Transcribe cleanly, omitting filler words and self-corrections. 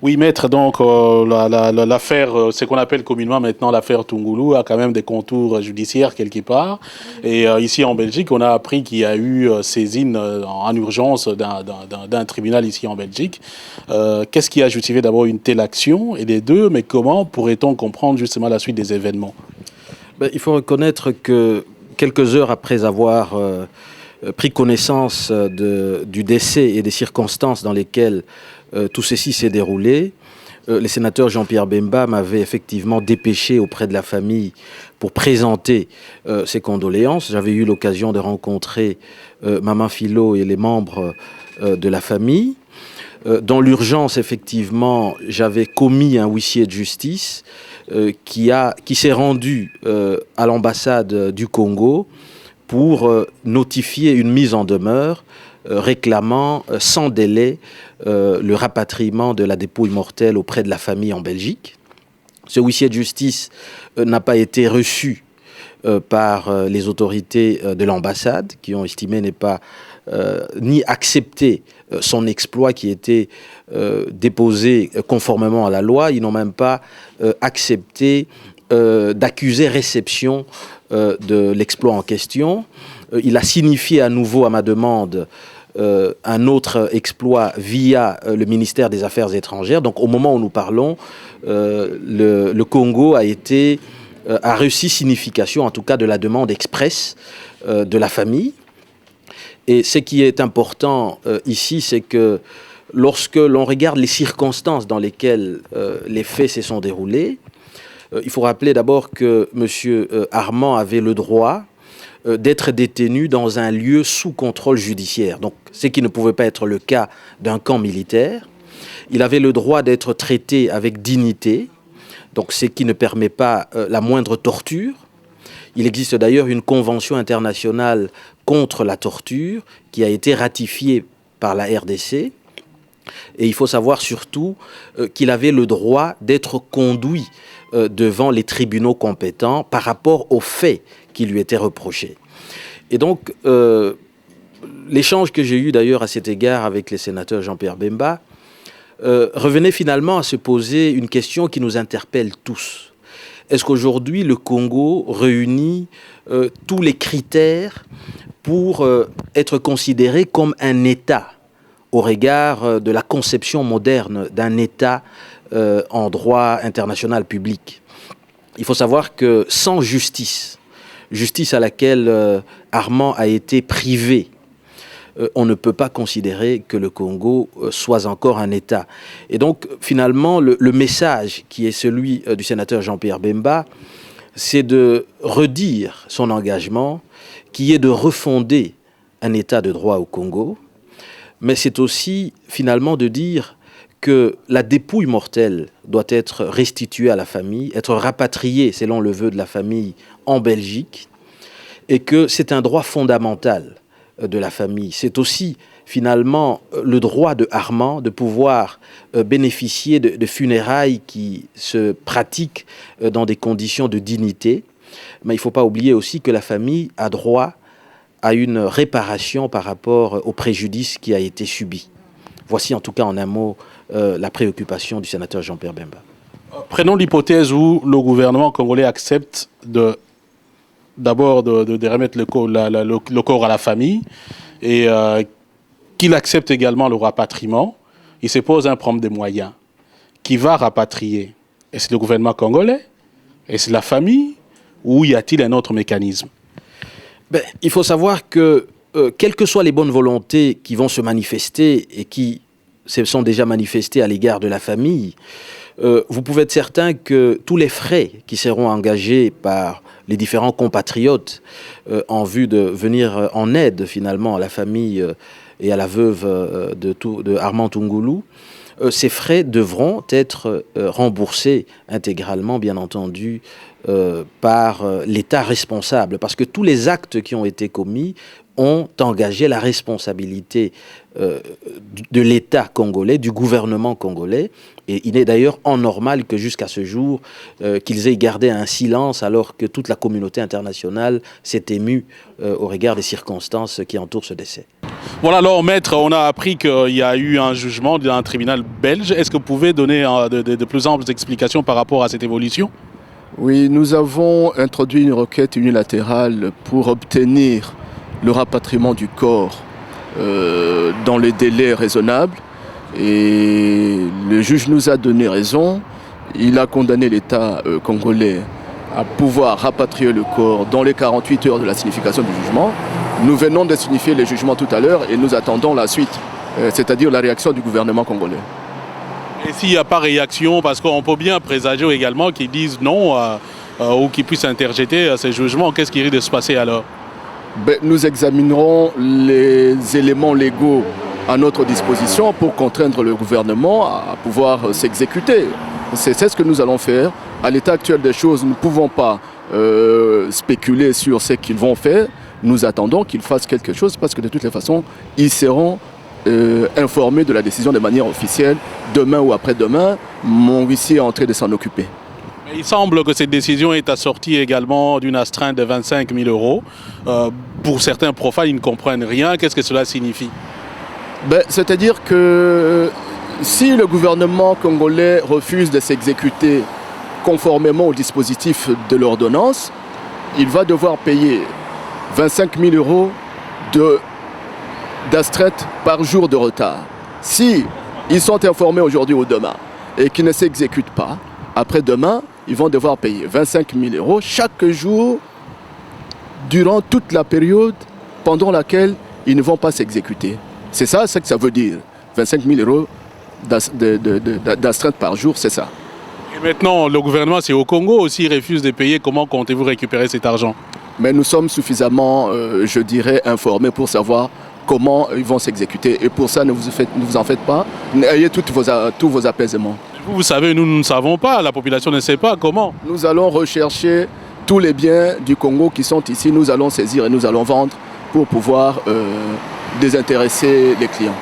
Oui, maître, donc l'affaire, ce qu'on appelle communément maintenant l'affaire Tungulu, a quand même des contours judiciaires quelque part. Et ici en Belgique, on a appris qu'il y a eu saisine en urgence d'un tribunal ici en Belgique. Qu'est-ce qui a justifié d'abord une telle action? Et les deux, mais comment pourrait-on comprendre justement la suite des événements? Il faut reconnaître que quelques heures après avoir pris connaissance du décès et des circonstances dans lesquelles tout ceci s'est déroulé, le sénateur Jean-Pierre Bemba m'avait effectivement dépêché auprès de la famille pour présenter ses condoléances. J'avais eu l'occasion de rencontrer Maman Philo et les membres de la famille. Dans l'urgence, effectivement, j'avais commis un huissier de justice qui s'est rendu à l'ambassade du Congo pour notifier une mise en demeure réclamant sans délai le rapatriement de la dépouille mortelle auprès de la famille en Belgique. Ce huissier de justice n'a pas été reçu par les autorités de l'ambassade qui ont estimé n'est pas ni accepté son exploit qui était déposé conformément à la loi. Ils n'ont même pas accepté d'accuser réception de l'exploit en question. Il a signifié à nouveau à ma demande un autre exploit via le ministère des Affaires étrangères. Donc au moment où nous parlons, le Congo a reçu signification, en tout cas de la demande expresse de la famille. Et ce qui est important ici, c'est que lorsque l'on regarde les circonstances dans lesquelles les faits se sont déroulés, il faut rappeler d'abord que M. Armand avait le droit d'être détenu dans un lieu sous contrôle judiciaire, donc ce qui ne pouvait pas être le cas d'un camp militaire. Il avait le droit d'être traité avec dignité, donc ce qui ne permet pas la moindre torture. Il existe d'ailleurs une convention internationale contre la torture qui a été ratifiée par la RDC. Et il faut savoir surtout qu'il avait le droit d'être conduit devant les tribunaux compétents par rapport aux faits qui lui étaient reprochés. Et donc, l'échange que j'ai eu d'ailleurs à cet égard avec les sénateurs Jean-Pierre Bemba revenait finalement à se poser une question qui nous interpelle tous. Est-ce qu'aujourd'hui, le Congo réunit tous les critères pour être considéré comme un État au regard de la conception moderne d'un État en droit international public? Il faut savoir que sans justice à laquelle Armand a été privé, on ne peut pas considérer que le Congo soit encore un État. Et donc, finalement, le message qui est celui du sénateur Jean-Pierre Bemba, c'est de redire son engagement, qui est de refonder un État de droit au Congo, mais c'est aussi, finalement, de dire que la dépouille mortelle doit être restituée à la famille, être rapatriée, selon le vœu de la famille, en Belgique, et que c'est un droit fondamental de la famille. C'est aussi finalement le droit de Armand de pouvoir bénéficier de funérailles qui se pratiquent dans des conditions de dignité. Mais il ne faut pas oublier aussi que la famille a droit à une réparation par rapport au préjudice qui a été subi. Voici en tout cas en un mot la préoccupation du sénateur Jean-Pierre Bemba. Prenons l'hypothèse où le gouvernement congolais accepte d'abord de remettre le corps à la famille et qu'il accepte également le rapatriement. Il se pose un problème de moyens. Qui va rapatrier? Est-ce le gouvernement congolais? Est-ce la famille? Ou y a-t-il un autre mécanisme? Il faut savoir que quelles que soient les bonnes volontés qui vont se manifester et qui se sont déjà manifestées à l'égard de la famille, vous pouvez être certain que tous les frais qui seront engagés par les différents compatriotes en vue de venir en aide finalement à la famille et à la veuve de Armand Tungulu, ces frais devront être remboursés intégralement, bien entendu, par l'État responsable. Parce que tous les actes qui ont été commis ont engagé la responsabilité de l'État congolais, du gouvernement congolais. Et il est d'ailleurs anormal que jusqu'à ce jour, qu'ils aient gardé un silence alors que toute la communauté internationale s'est émue au regard des circonstances qui entourent ce décès. Voilà, alors maître, on a appris qu'il y a eu un jugement d'un tribunal belge. Est-ce que vous pouvez donner de plus amples explications par rapport à cette évolution? Oui, nous avons introduit une requête unilatérale pour obtenir le rapatriement du corps dans les délais raisonnables. Et le juge nous a donné raison. Il a condamné l'État congolais à pouvoir rapatrier le corps dans les 48 heures de la signification du jugement. Nous venons de signifier le jugement tout à l'heure et nous attendons la suite, c'est-à-dire la réaction du gouvernement congolais. Et s'il n'y a pas réaction, parce qu'on peut bien présager également qu'ils disent non ou qu'ils puissent interjeter ces jugements, qu'est-ce qui risque de se passer alors? Nous examinerons les éléments légaux à notre disposition pour contraindre le gouvernement à pouvoir s'exécuter. C'est ce que nous allons faire. À l'état actuel des choses, nous ne pouvons pas spéculer sur ce qu'ils vont faire. Nous attendons qu'ils fassent quelque chose parce que de toutes les façons, ils seront informés de la décision de manière officielle demain ou après-demain. Mon huissier est en train de s'en occuper. Il semble que cette décision est assortie également d'une astreinte de 25 000 euros. Pour certains profanes, ils ne comprennent rien. Qu'est-ce que cela signifie? C'est-à-dire que si le gouvernement congolais refuse de s'exécuter conformément au dispositif de l'ordonnance, il va devoir payer 25 000 euros d'astreinte par jour de retard. Si ils sont informés aujourd'hui ou demain et qu'ils ne s'exécutent pas, après-demain, ils vont devoir payer 25 000 euros chaque jour durant toute la période pendant laquelle ils ne vont pas s'exécuter. C'est ça ce que ça veut dire. 25 000 euros d'astreinte par jour, c'est ça. Et maintenant, le gouvernement, c'est au Congo aussi, refuse de payer. Comment comptez-vous récupérer cet argent? Mais nous sommes suffisamment, je dirais, informés pour savoir comment ils vont s'exécuter. Et pour ça, ne vous en faites pas. Ayez tous vos apaisements. Vous savez, nous ne savons pas. La population ne sait pas comment. Nous allons rechercher tous les biens du Congo qui sont ici. Nous allons saisir et nous allons vendre pour pouvoir désintéresser les clients.